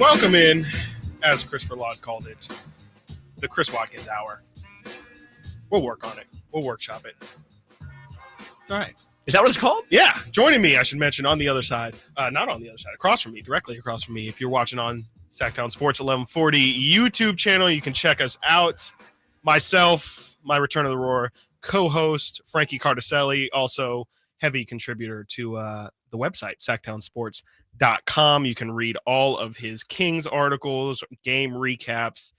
Welcome in, as Christopher Laud called it, the Chris Watkins Hour. We'll work on it. We'll workshop it. It's all right. Is that what it's called? Yeah. Joining me, I should mention, on the other side. Not on the other side. Across from me. Directly across from me. If you're watching on Sacktown Sports 1140 YouTube channel, you can check us out. Myself, my Return of the Roar co-host, Frankie Cardicelli, also heavy contributor to the website, sacktownsports.com. You can read all of his Kings articles, game recaps,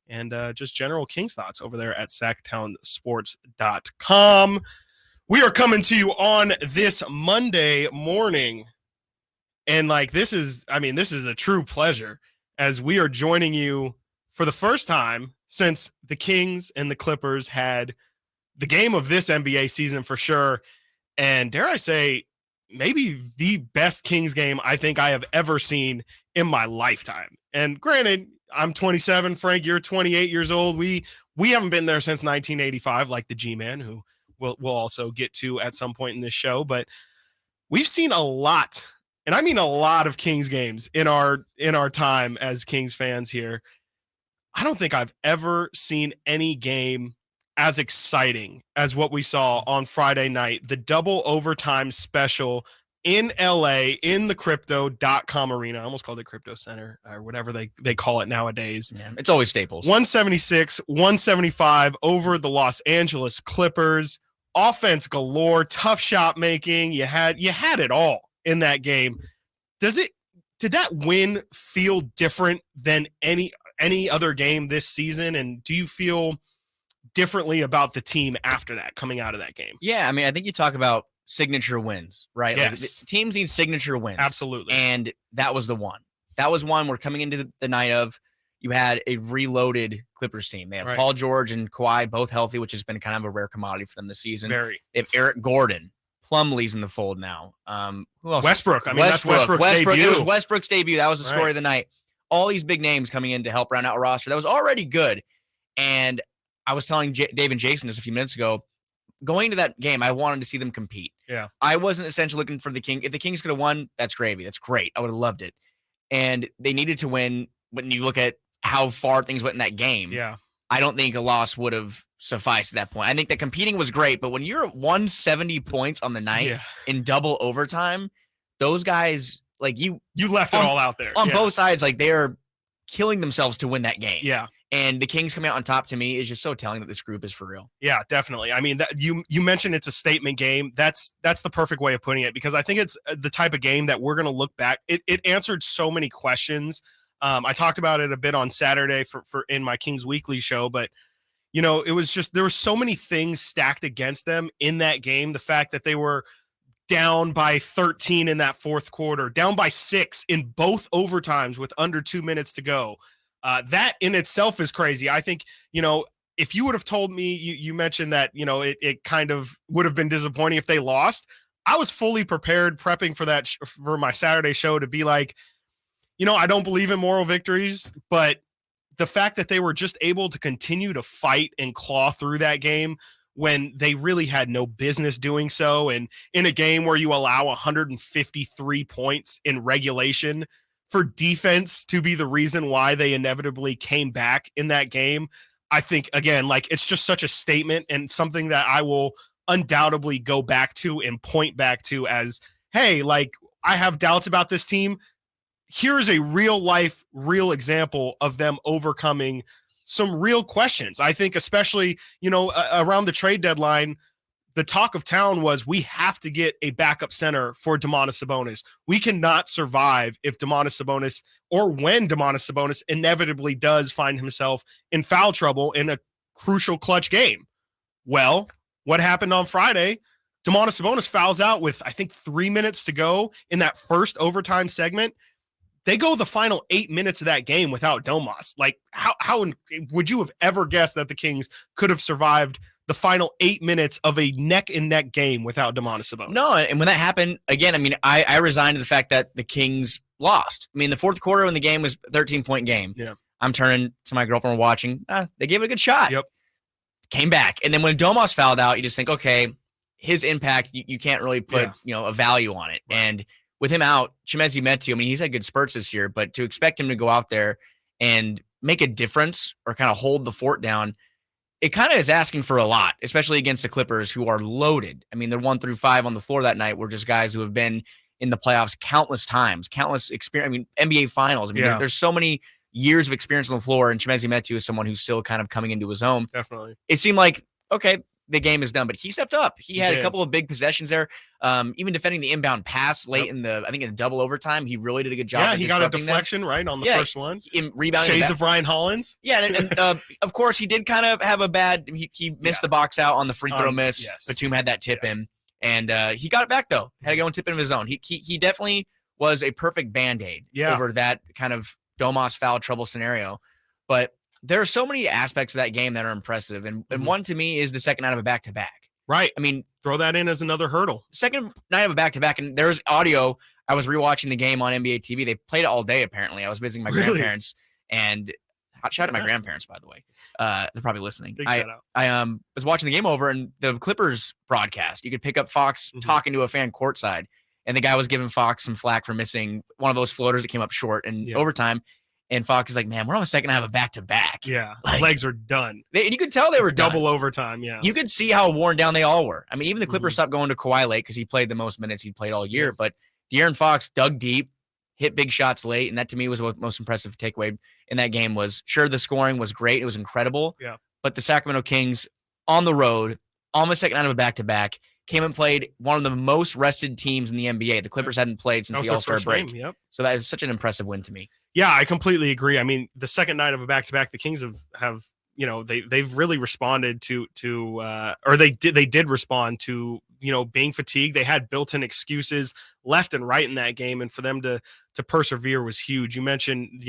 and just general Kings thoughts over there at sacktownsports.com. We are coming to you on this Monday morning. And this is a true pleasure as we are joining you for the first time since the Kings and the Clippers had the game of this NBA season for sure. And dare I say, maybe the best Kings game I think I have ever seen in my lifetime. And granted, I'm 27, Frank, you're 28 years old. We haven't been there since 1985, like the G-Man, who we'll also get to at some point in this show. But we've seen a lot, and I mean a lot of Kings games in our time as Kings fans here. I don't think I've ever seen any game as exciting as what we saw on Friday night, the double overtime special in LA in the crypto.com arena. I almost called it Crypto Center or whatever they call it nowadays. Yeah, it's always Staples. 176-175 over the Los Angeles Clippers. Offense galore, tough shot making. You had it all in that game. Did that win feel different than any other game this season? And do you feel differently about the team after that, coming out of that game? Yeah, I mean, I think you talk about signature wins, right? Yes. Like, teams need signature wins. Absolutely. And that was the one. That was one we're coming into the night of. You had a reloaded Clippers team. They have right. Paul George and Kawhi both healthy, which has been kind of a rare commodity for them this season. Very. They have Eric Gordon. Plumlee's in the fold now. Who else? Westbrook. That's Westbrook's debut. It was Westbrook's debut. That was the story right. of the night. All these big names coming in to help round out a roster that was already good. And I was telling Dave and Jason just a few minutes ago, going to that game, I wanted to see them compete. Yeah. I wasn't essentially looking for the Kings. If the Kings could have won, that's gravy. That's great. I would have loved it. And they needed to win. When you look at how far things went in that game, yeah, I don't think a loss would have sufficed at that point. I think that competing was great, but when you're at 170 points on the night in double overtime, those guys, you left it all out there. On both sides, they're killing themselves to win that game. Yeah. And the Kings coming out on top, to me, is just so telling that this group is for real. Yeah, definitely. I mean, that you mentioned it's a statement game. That's the perfect way of putting it, because I think it's the type of game that we're going to look back. It answered so many questions. I talked about it a bit on Saturday for in my Kings Weekly show, but it was just, there were so many things stacked against them in that game. The fact that they were down by 13 in that fourth quarter, down by 6 in both overtimes with under 2 minutes to go. That in itself is crazy. I think, if you would have told me, you mentioned that, it kind of would have been disappointing if they lost. I was fully prepared prepping for that, for my Saturday show, to be like, I don't believe in moral victories, but the fact that they were just able to continue to fight and claw through that game when they really had no business doing so. And in a game where you allow 153 points in regulation, for defense to be the reason why they inevitably came back in that game, I think, again, it's just such a statement and something that I will undoubtedly go back to and point back to as, hey, I have doubts about this team. Here's a real example of them overcoming some real questions. I think especially, around the trade deadline, the talk of town was, we have to get a backup center for Domantas Sabonis. We cannot survive if Domantas Sabonis, or when Domantas Sabonis inevitably does find himself in foul trouble in a crucial clutch game. Well, what happened on Friday? Domantas Sabonis fouls out with, I think, 3 minutes to go in that first overtime segment. They go the final 8 minutes of that game without Domas. How would you have ever guessed that the Kings could have survived the final 8 minutes of a neck-and-neck game without Domantas Sabonis? No, and when that happened, again, I resigned to the fact that the Kings lost. I mean, the fourth quarter when the game was a 13-point game, I'm turning to my girlfriend watching. They gave it a good shot. Yep. Came back. And then when Domas fouled out, you just think, okay, his impact, you can't really put a value on it. Right. And with him out, Chimezie Metu, I mean, he's had good spurts this year, but to expect him to go out there and make a difference or kind of hold the fort down, it kind of is asking for a lot, especially against the Clippers, who are loaded. I mean, they're 1 through 5 on the floor that night were just guys who have been in the playoffs countless times, countless experience. I mean, NBA finals. I mean, there's so many years of experience on the floor, and Chimezie Metu is someone who's still kind of coming into his own. Definitely. It seemed like, okay, the game is done, but he stepped up. He had a couple of big possessions there. Even defending the inbound pass late in the, I think in the double overtime, he really did a good job. Yeah, he got a deflection right on the first one. Rebounding Shades of Ryan Hollins. Yeah, and of course he did kind of have a bad. He missed the box out on the free throw miss. Yes. Batum had that tip in, and he got it back though. Had to go and tip in of his own. He definitely was a perfect band-aid over that kind of Domas foul trouble scenario, but. There are so many aspects of that game that are impressive, and one to me is the second night of a back-to-back. Right. I mean, throw that in as another hurdle. Second night of a back-to-back, and there's audio. I was rewatching the game on NBA TV. They played it all day, apparently. I was visiting my grandparents, and shout out to my grandparents, by the way. They're probably listening. Big shout out. I was watching the game over, and the Clippers broadcast, you could pick up Fox talking to a fan courtside, and the guy was giving Fox some flack for missing one of those floaters that came up short in overtime. And Fox is like, man, we're on the second half of a back-to-back. Yeah, legs are done. And you could tell they were double overtime, yeah. You could see how worn down they all were. I mean, even the Clippers stopped going to Kawhi late because he played the most minutes he'd played all year. But De'Aaron Fox dug deep, hit big shots late, and that to me was the most impressive takeaway in that game was, sure, the scoring was great. It was incredible. Yeah. But the Sacramento Kings on the road, on the second night of a back-to-back, came and played one of the most rested teams in the NBA. The Clippers hadn't played since the All-Star break. So that is such an impressive win to me. Yeah, I completely agree. I mean, the second night of a back-to-back, the Kings have they've really responded to they did respond to, being fatigued. They had built-in excuses left and right in that game, and for them to persevere was huge. You mentioned,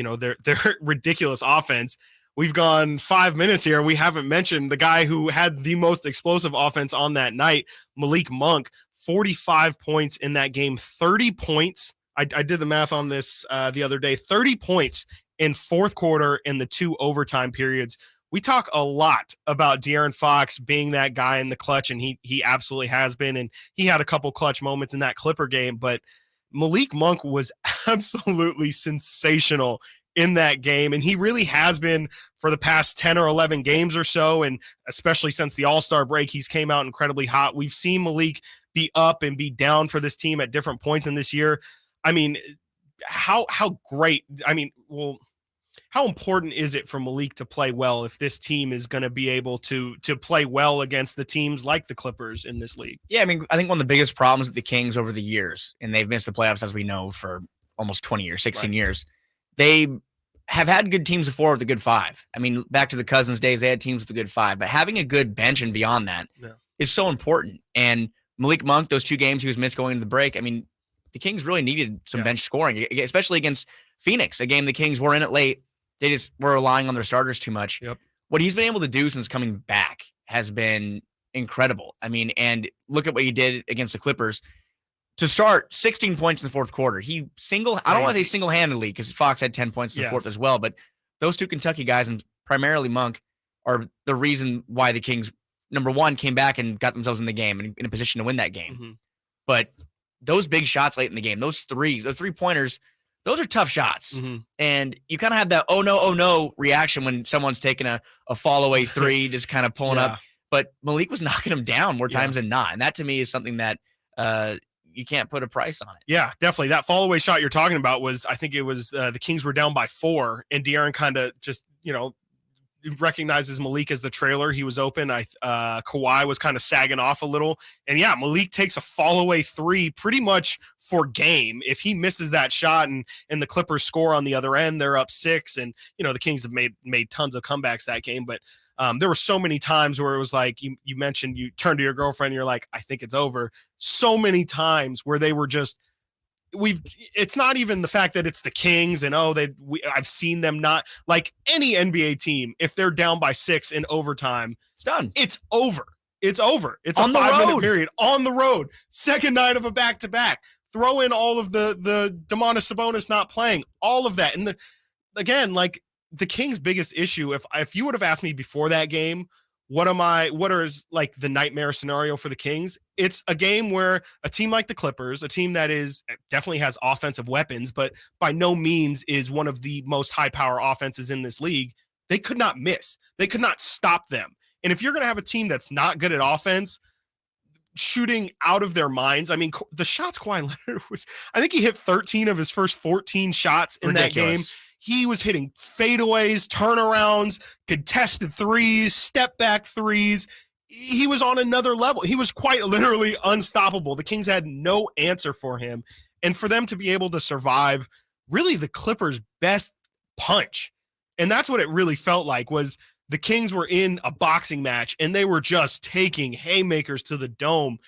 their ridiculous offense. We've gone 5 minutes here, and we haven't mentioned the guy who had the most explosive offense on that night, Malik Monk, 45 points in that game, 30 points. I did the math on this the other day, 30 points in fourth quarter in the 2 overtime periods. We talk a lot about De'Aaron Fox being that guy in the clutch, and he absolutely has been, and he had a couple clutch moments in that Clipper game, but Malik Monk was absolutely sensational in that game, and he really has been for the past 10 or 11 games or so, and especially since the All-Star break, he's came out incredibly hot. We've seen Malik be up and be down for this team at different points in this year. I mean, how great, how important is it for Malik to play well if this team is going to be able to play well against the teams like the Clippers in this league? Yeah, I mean, I think one of the biggest problems with the Kings over the years, and they've missed the playoffs, as we know, for almost 20 years, 16 years, they have had good teams before with a good 5. I mean, back to the Cousins days, they had teams with a good 5, but having a good bench and beyond that is so important. And Malik Monk, those 2 games he was missed going into the break, I mean, the Kings really needed some bench scoring, especially against Phoenix, a game the Kings were in it late. They just were relying on their starters too much. Yep. What he's been able to do since coming back has been incredible. I mean, and look at what he did against the Clippers. To start, 16 points in the fourth quarter. I don't want to say single-handedly because Fox had 10 points in the fourth as well, but those 2 Kentucky guys, and primarily Monk, are the reason why the Kings, number one, came back and got themselves in the game and in a position to win that game. Mm-hmm. But those big shots late in the game, those 3-pointers, those are tough shots. Mm-hmm. And you kind of have that, oh no reaction when someone's taking a fall away 3, just kind of pulling up. But Malik was knocking him down more times than not. And that to me is something that you can't put a price on it. Yeah, definitely. That fall away shot you're talking about was, I think it was the Kings were down by 4, and De'Aaron kind of just, recognizes Malik as the trailer. He was open. Kawhi was kind of sagging off a little. And Malik takes a fall away 3 pretty much for game. If he misses that shot and the Clippers score on the other end, they're up 6. And, the Kings have made tons of comebacks that game. But there were so many times where it was like, you mentioned, you turn to your girlfriend and you're like, I think it's over. So many times where they were just, it's not even the fact that it's the Kings and I've seen them not like any NBA team. If they're down by 6 in overtime, it's done. It's over. It's over. It's on a 5-minute period on the road. Second night of a back-to-back. Throw in all of the Domantas Sabonis not playing, all of that. And again, like the Kings' biggest issue, if you would have asked me before that game, what is like the nightmare scenario for the Kings? It's a game where a team like the Clippers, a team that is definitely has offensive weapons, but by no means is one of the most high power offenses in this league. They could not miss. They could not stop them. And if you're going to have a team that's not good at offense, shooting out of their minds. I mean, the shots Kawhi Leonard was, I think he hit 13 of his first 14 shots in that game. He was hitting fadeaways, turnarounds, contested threes, step back threes. He was on another level. He was quite literally unstoppable. The Kings had no answer for him. And for them to be able to survive really the Clippers' best punch. And that's what it really felt like, was the Kings were in a boxing match and they were just taking haymakers to the dome.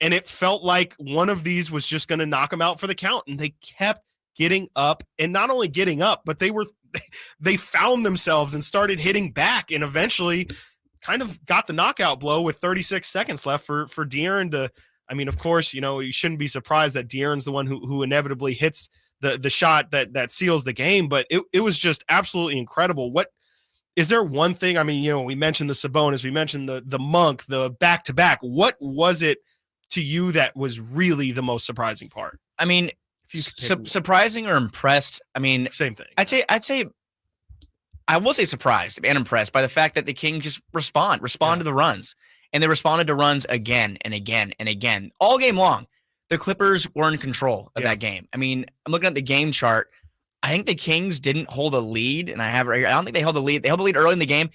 And it felt like one of these was just going to knock them out for the count. And they kept getting up, and not only getting up, but they found themselves and started hitting back, and eventually kind of got the knockout blow with 36 seconds left for De'Aaron to, I mean, of course, you shouldn't be surprised that De'Aaron's the one who inevitably hits the shot that seals the game, but it was just absolutely incredible. What is there one thing? I mean, we mentioned the Sabonis, we mentioned the Monk, the back-to-back. What was it to you that was really the most surprising part? I mean, surprising or impressed? I mean, same thing. I'd say I will say surprised and impressed by the fact that the Kings just respond to the runs, and they responded to runs again and again and again all game long. The Clippers were in control of that game. I mean, I'm looking at the game chart. I think the Kings didn't hold a lead, and I have it right here. I don't think they held the lead. They held the lead early in the game.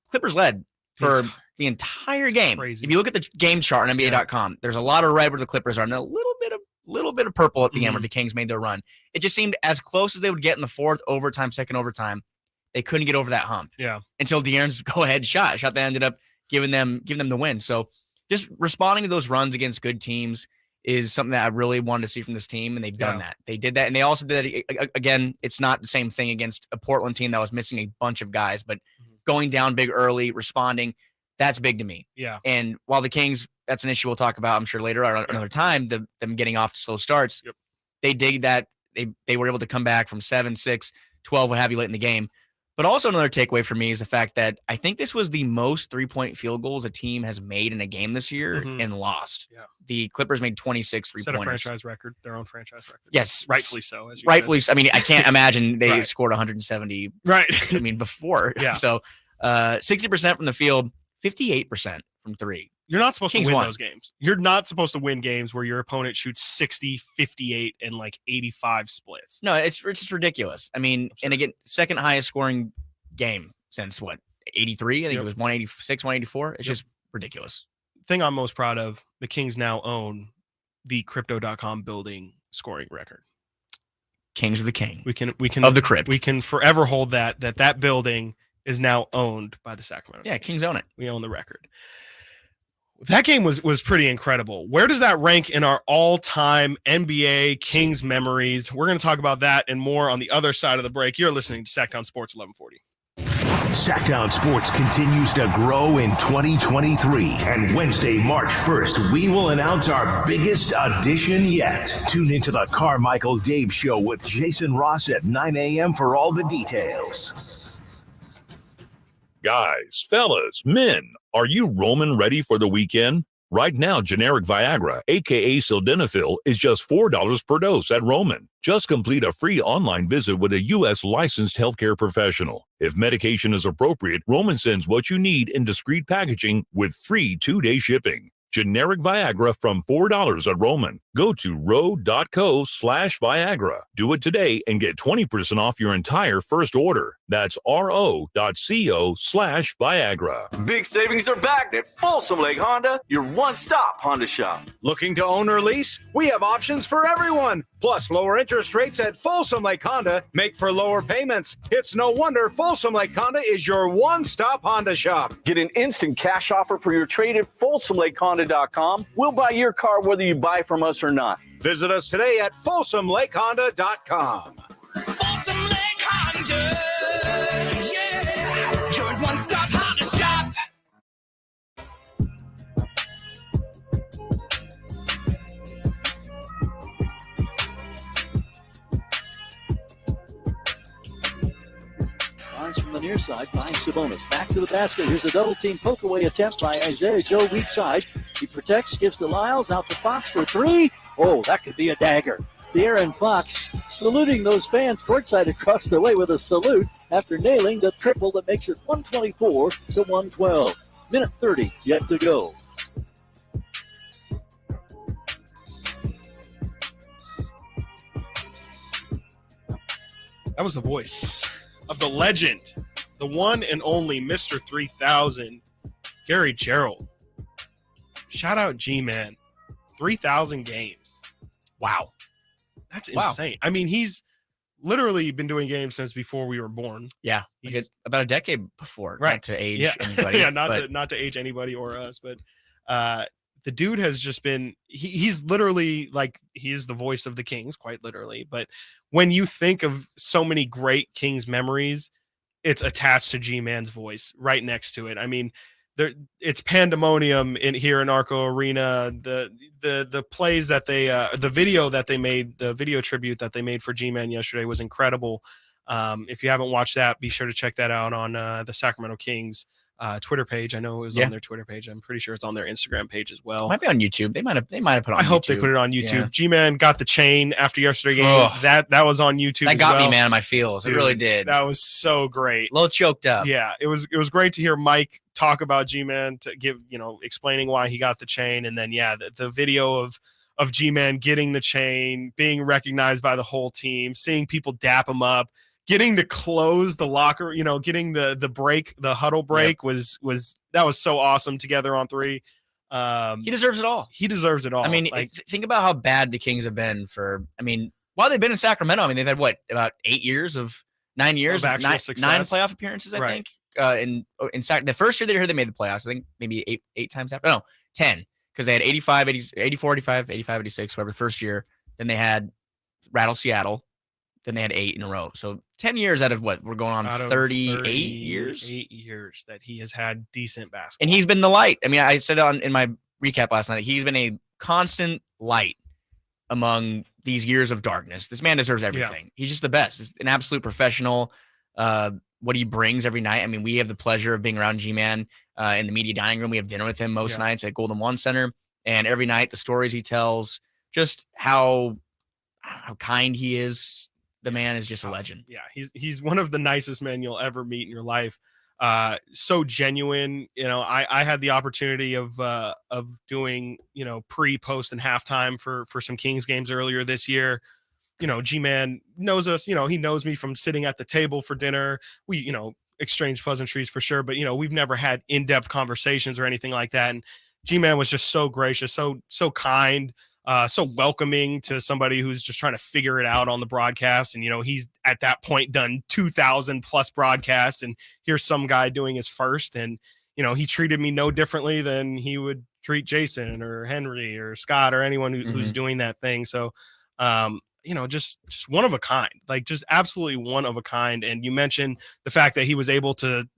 Clippers led for the entire game. Crazy. If you look at the game chart on NBA.com, there's a lot of red where the Clippers are, and a little bit of purple at the end where the Kings made their run. It just seemed as close as they would get in the fourth overtime, second overtime. They couldn't get over that hump. Yeah. Until De'Aaron's go-ahead shot that ended up giving them the win. So just responding to those runs against good teams is something that I really wanted to see from this team, and they've done that. They did that, and they also did it again. It's not the same thing against a Portland team that was missing a bunch of guys, but going down big early, responding, that's big to me. Yeah. And while the Kings, that's an issue we'll talk about, I'm sure, later or another time, them getting off to slow starts, they did that. They were able to come back from 7, 6, 12, what have you, late in the game. But also another takeaway for me is the fact that I think this was the most 3-point field goals a team has made in a game this year and lost. Yeah. The Clippers made 26 3-pointers. Set a franchise record, their own franchise record. Yes. Rightfully so. Rightfully so. I mean, I can't imagine they scored 170. Right. I mean, before. Yeah. So 60% from the field, 58% from three. You're not supposed to win those games. You're not supposed to win games where your opponent shoots 60, 58, and like 85 splits. No, it's just ridiculous. I mean, and again, second highest scoring game since what, 83? I think it was 186, 184. It's just ridiculous. Thing I'm most proud of, the Kings now own the Crypto.com building scoring record. Kings of the King. We can of the crypt. We can forever hold that building is now owned by the Sacramento Kings. Kings own it. We own the record. That game was pretty incredible. Where does that rank in our all-time NBA Kings memories? We're going to talk about that and more on the other side of the break. You're listening to Sacktown Sports 1140. Sacktown Sports continues to grow in 2023. And Wednesday, March 1st, we will announce our biggest addition yet. Tune into the Carmichael Dave Show with Jason Ross at 9 a.m. for all the details. Guys, fellas, men, are you Roman ready for the weekend? Right now, generic Viagra, aka Sildenafil, is just $4 per dose at Roman. Just complete a free online visit with a U.S. licensed healthcare professional. If medication is appropriate, Roman sends what you need in discreet packaging with free 2-day shipping. Generic Viagra from $4 at Roman. Go to ro.co/Viagra. Do it today and get 20% off your entire first order. That's ro.co/Viagra. Big savings are back at Folsom Lake Honda, your one-stop Honda shop. Looking to own or lease? We have options for everyone. Plus, lower interest rates at Folsom Lake Honda make for lower payments. It's no wonder Folsom Lake Honda is your one-stop Honda shop. Get an instant cash offer for your trade at FolsomLakeHonda.com. We'll buy your car whether you buy from us or not. Visit us today at FolsomLakeHonda.com. Folsom Lake Honda, yeah, your one-stop Honda shop. Launch from the near side. Finds Sabonis. Back to the basket. Here's a double team poke away attempt by Isaiah Joe, weak side. He protects, gives to Lyles, out to Fox for three. Oh, that could be a dagger. De'Aaron Fox saluting those fans courtside across the way with a salute after nailing the triple that makes it 124 to 112. Minute 30 yet to go. That was the voice of the legend, the one and only Mr. 3000, Gary Gerald. Shout out G-Man. 3,000 games. Wow. That's insane. I mean, he's literally been doing games since before we were born. Yeah. He's About a decade before. right. Not to age Yeah. anybody. Yeah, but not to age anybody or us, but the dude has just been he's literally like he's the voice of the Kings, quite literally. But when you think of so many great Kings memories, it's attached to G-Man's voice right next to it. I mean, it's pandemonium here in Arco Arena. The plays that they the video that they made, the video tribute that they made for G-Man yesterday was incredible. If you haven't watched that, be sure to check that out on the Sacramento Kings Twitter page. I know it was on their Twitter page. I'm pretty sure it's on their Instagram page as well. It might be on YouTube. They might have put it on I YouTube. hope they put it on YouTube. Yeah. G-Man got the chain after yesterday game. That was on YouTube. That as got well. me, man, in my feels. Dude, it really did. That was so great. A little choked up. Yeah, it was great to hear Mike talk about G-Man, to give, explaining why he got the chain, and then the video of G-Man getting the chain, being recognized by the whole team, seeing people dap him up, getting to close the locker, getting the break, the huddle break was that was so awesome together on three. He deserves it all. He deserves it all. I mean, think about how bad the Kings have been while they've been in Sacramento. I mean, they've had about 9 years of actual success. 9 playoff appearances, I think. In the first year they were here, they made the playoffs. I think maybe eight times after. No, 10, because they had 85, 84, 85, 86, whatever the first year. Then they had Rattle Seattle. Then they had 8 in a row. So 10 years out of what? We're going on 38 years? 8 years that he has had decent basketball. And he's been the light. I mean, I said in my recap last night, he's been a constant light among these years of darkness. This man deserves everything. Yeah. He's just the best. He's an absolute professional. What he brings every night. I mean, we have the pleasure of being around G-Man in the media dining room. We have dinner with him most nights at Golden One Center. And every night, the stories he tells, just how kind he is. The man is just a legend. Yeah, he's one of the nicest men you'll ever meet in your life. So genuine. I had the opportunity of doing pre, post, and halftime for some Kings games earlier this year. G-Man knows us. He knows me from sitting at the table for dinner. We exchange pleasantries for sure, but we've never had in-depth conversations or anything like that. And G-Man was just so gracious, so kind. So welcoming to somebody who's just trying to figure it out on the broadcast. And, he's at that point done 2,000 plus broadcasts, and here's some guy doing his first. And, he treated me no differently than he would treat Jason or Henry or Scott or anyone who's doing that thing. So, just one of a kind, like just absolutely one of a kind. And you mentioned the fact that he was able to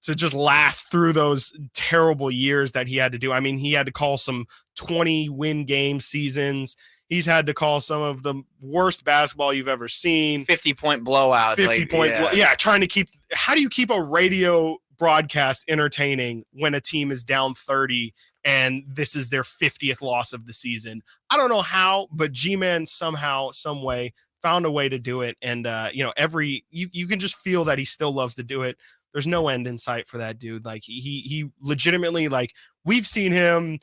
to just last through those terrible years that he had to do. I mean, he had to call some 20-win game seasons. He's had to call some of the worst basketball you've ever seen. 50-point blowouts. Trying to keep – how do you keep a radio broadcast entertaining when a team is down 30 and this is their 50th loss of the season? I don't know how, but G-Man somehow, some way found a way to do it. And, you can just feel that he still loves to do it. There's no end in sight for that dude. Like he legitimately, like, we've seen him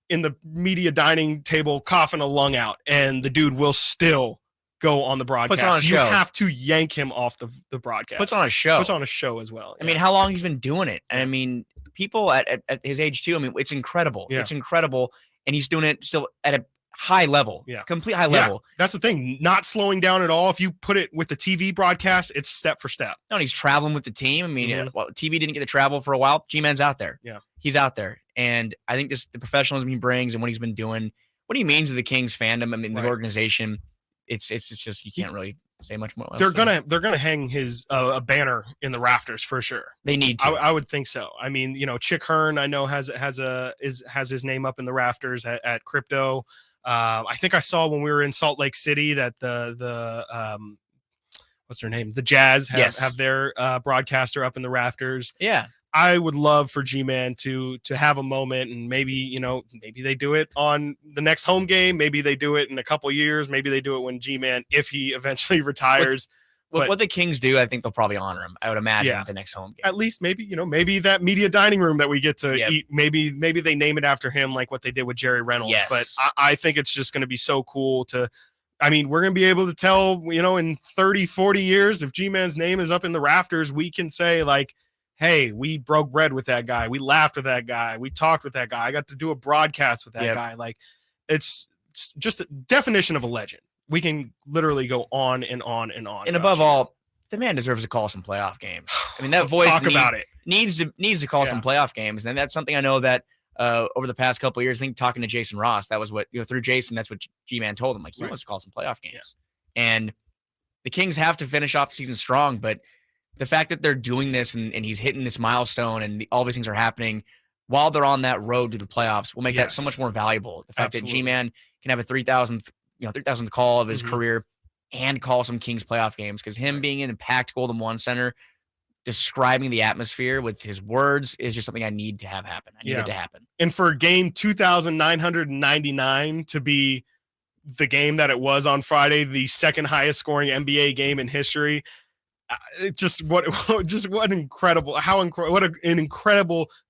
in the media dining table coughing a lung out, and the dude will still go on the broadcast. Puts on a show. You have to yank him off the broadcast. Puts on a show. Puts on a show as well. I mean, how long he's been doing it? And I mean, people at his age too. I mean, it's incredible. Yeah. It's incredible, and he's doing it still at a high level. Yeah, complete high level. That's the thing. Not slowing down at all. If you put it with the TV broadcast, it's step for step. No, and he's traveling with the team. I mean, TV didn't get to travel for a while. G-Man's out there. Yeah, he's out there, and I think the professionalism he brings and what he's been doing, what he means to the Kings fandom. I mean, the organization. It's just you can't really say much more. They're gonna hang his a banner in the rafters for sure. They need to. I would think so. I mean, Chick Hearn, I know has his name up in the rafters at Crypto. I think I saw when we were in Salt Lake City that the what's their name? The Jazz Yes. have their broadcaster up in the rafters. Yeah. I would love for G-Man to have a moment, and maybe they do it on the next home game. Maybe they do it in a couple years. Maybe they do it when G-Man, if he eventually retires. With what the Kings do, I think they'll probably honor him. I would imagine Yeah. at the next home game. At least maybe that media dining room that we get to Yep. eat, maybe they name it after him, like what they did with Jerry Reynolds. Yes. But I think it's just going to be so cool we're going to be able to tell, in 30, 40 years, if G-Man's name is up in the rafters, we can say like, hey, we broke bread with that guy. We laughed with that guy. We talked with that guy. I got to do a broadcast with that Yep. guy. Like it's just a definition of a legend. We can literally go on and on and on. And about above G-Man. all, the man deserves to call some playoff games. I mean, that voice Talk about it. needs to call some playoff games. And that's something I know that over the past couple of years, I think talking to Jason Ross, that was what, through Jason, that's what G-Man told him. Like, he wants to call some playoff games. Yeah. And the Kings have to finish off the season strong, but the fact that they're doing this and he's hitting this milestone and all these things are happening while they're on that road to the playoffs will make that so much more valuable. The fact that G-Man can have a 3,000th call of his career and call some Kings playoff games, because him being in the packed Golden One Center, describing the atmosphere with his words is just something I need to have happen. I need it to happen. And for game 2,999 to be the game that it was on Friday, the second highest scoring NBA game in history, what an incredible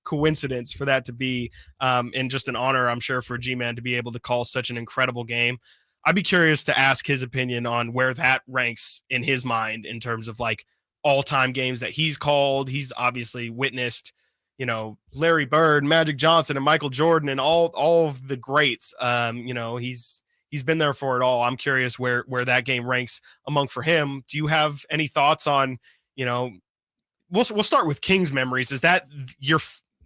coincidence for that to be, and just an honor, I'm sure, for G-Man to be able to call such an incredible game. I'd be curious to ask his opinion on where that ranks in his mind in terms of like all-time games that he's called. He's obviously witnessed, Larry Bird, Magic Johnson, and Michael Jordan, and all of the greats. He's been there for it all. I'm curious where that game ranks for him. Do you have any thoughts on, we'll start with Kings memories. Is that your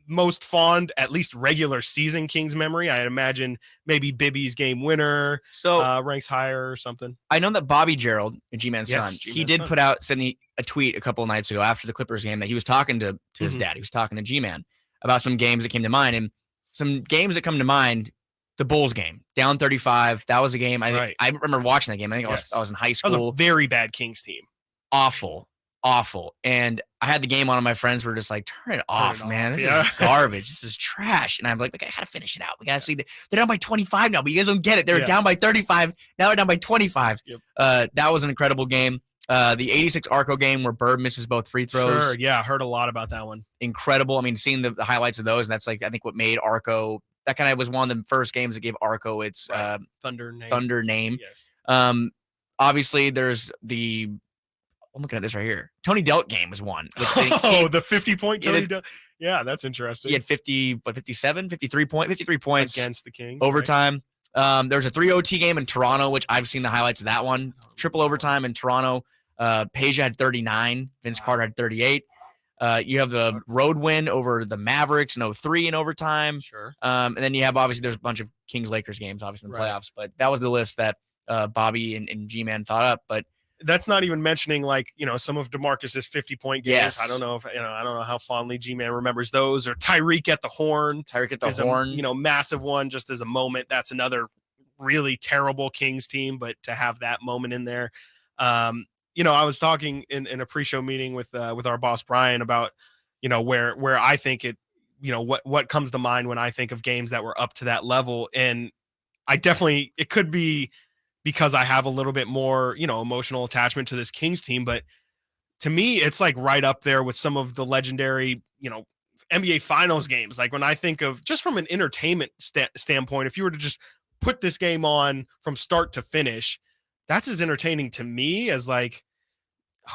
most fond, at least regular season Kings memory? I'd imagine maybe Bibby's game winner ranks higher or something. I know that Bobby Gerald, G-Man's son, he did put out a tweet a couple of nights ago after the Clippers game that he was talking to his dad. He was talking to G-Man about some games that came to mind, and some games that come to mind. The Bulls game, down 35. That was a game. I remember watching that game. I think I was in high school. That was a very bad Kings team. Awful. And I had the game on, and my friends were just like, turn it off, man. This is garbage. This is trash. And I'm like, I got to finish it out. We got to see that they're down by 25 now, but you guys don't get it. They were down by 35. Now they're down by 25. Yep. That was an incredible game. The 86 Arco game where Bird misses both free throws. Sure. Yeah. I heard a lot about that one. Incredible. I mean, seeing the highlights of those, and that's like, I think what made Arco. That kind of was one of the first games that gave Arco its Thunder name. Yes. Obviously, there's I'm looking at this right here. Tony Delk game was one. The 50-point Tony Delk. Yeah, that's interesting. He had 53 points against the Kings. Overtime. Right? There was a 3 OT game in Toronto, which I've seen the highlights of that one. Triple overtime in Toronto. Peja had 39. Vince Carter had 38. You have the road win over the Mavericks in 03 in overtime. Sure. And then you have, obviously, there's a bunch of Kings-Lakers games, obviously, in the playoffs. But that was the list that Bobby and G-Man thought up. But that's not even mentioning, like, some of DeMarcus's 50-point games. Yes. I don't know how fondly G-Man remembers those. Or Tyreek at the horn. Massive one just as a moment. That's another really terrible Kings team, but to have that moment in there. I was talking in a pre-show meeting with our boss Brian about, where I think it, what comes to mind when I think of games that were up to that level. And it could be because I have a little bit more, emotional attachment to this Kings team. But to me, it's like right up there with some of the legendary, NBA Finals games. Like when I think of just from an entertainment standpoint, if you were to just put this game on from start to finish, that's as entertaining to me as like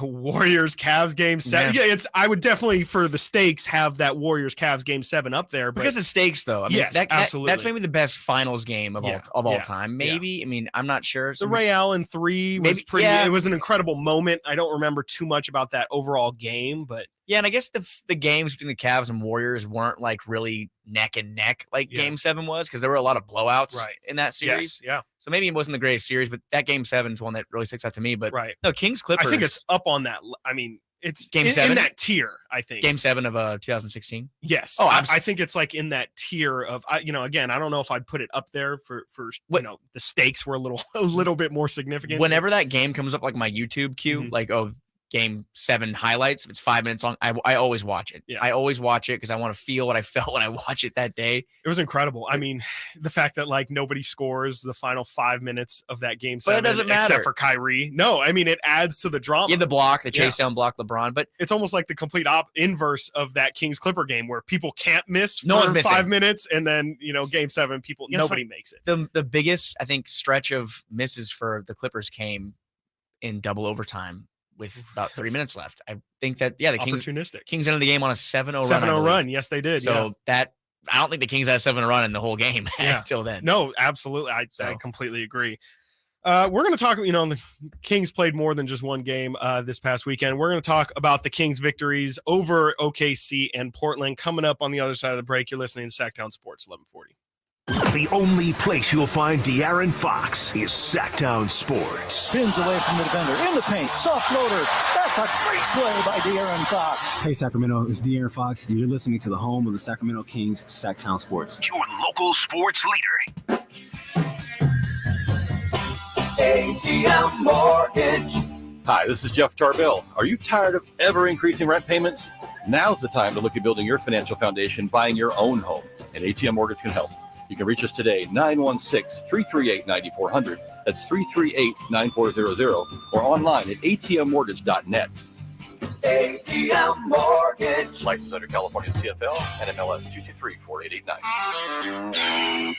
Warriors Cavs game 7. Yeah, I would definitely for the stakes have that Warriors Cavs game 7 up there. But because of stakes, though. I mean, yes, absolutely. That's maybe the best finals game of all time. Maybe. Yeah. I mean, I'm not sure. The Ray Allen 3 was pretty. Yeah. It was an incredible moment. I don't remember too much about that overall game, but yeah, and I guess the games between the Cavs and Warriors weren't like really neck and neck like Game 7 was, because there were a lot of blowouts in that series. Yes, yeah. So maybe it wasn't the greatest series, but that Game 7 is one that really sticks out to me. But no, Kings Clippers. I think it's up on that. I mean, it's Game in 7? that tier, I think. Game 7 of 2016. Yes. Oh, I think it's like in that tier of, again, I don't know if I'd put it up there for the stakes were a little bit more significant. Whenever that game comes up, like my YouTube queue, like, Game 7 highlights, if it's 5 minutes long, I always watch it. Yeah. I always watch it because I want to feel what I felt when I watch it that day. It was incredible. I mean, the fact that like nobody scores the final 5 minutes of that game 7, but it doesn't matter except for Kyrie. No, I mean, it adds to the drama. In the block, the chase down block, LeBron, but it's almost like the complete inverse of that Kings Clipper game where people can't miss for no one's missing 5 minutes, and then game 7, nobody makes it. The biggest, I think, stretch of misses for the Clippers came in double overtime with about 3 minutes left. I think that, the Kings ended the game on a 7-0 run. 7-0 run. Yes, they did. So I don't think the Kings had a 7-0 run in the whole game until then. No, absolutely. I completely agree. We're going to talk, the Kings played more than just one game this past weekend. We're going to talk about the Kings victories over OKC and Portland coming up on the other side of the break. You're listening to Sacktown Sports 1140. The only place you'll find De'Aaron Fox is Sacktown Sports. Spins away from the defender in the paint. Soft floater. That's a great play by De'Aaron Fox. Hey, Sacramento. It's De'Aaron Fox, and you're listening to the home of the Sacramento Kings, Sacktown Sports. Your local sports leader. ATM Mortgage. Hi, this is Jeff Tarbell. Are you tired of ever increasing rent payments? Now's the time to look at building your financial foundation, buying your own home, and ATM Mortgage can help. You can reach us today, 916-338-9400. That's 338-9400, or online at atmmortgage.net. ATM Mortgage. License under California CFL and MLS 223-4889.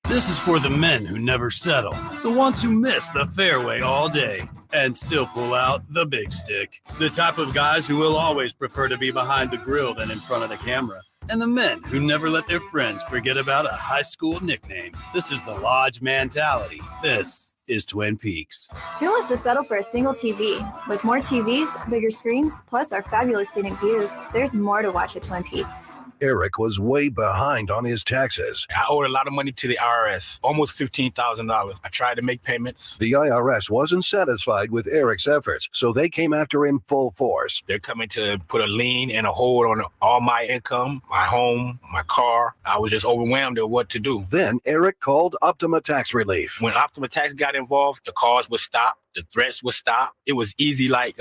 This is for the men who never settle, the ones who miss the fairway all day and still pull out the big stick, the type of guys who will always prefer to be behind the grill than in front of the camera, and the men who never let their friends forget about a high school nickname. This is the Lodge mentality. This is Twin Peaks. Who wants to settle for a single TV? With more TVs, bigger screens, plus our fabulous scenic views, there's more to watch at Twin Peaks. Eric was way behind on his taxes. I owed a lot of money to the IRS, almost $15,000. I tried to make payments. The IRS wasn't satisfied with Eric's efforts, so they came after him full force. They're coming to put a lien and a hold on all my income, my home, my car. I was just overwhelmed at what to do. Then Eric called Optima Tax Relief. When Optima Tax got involved, the calls would stop, the threats would stop. It was easy like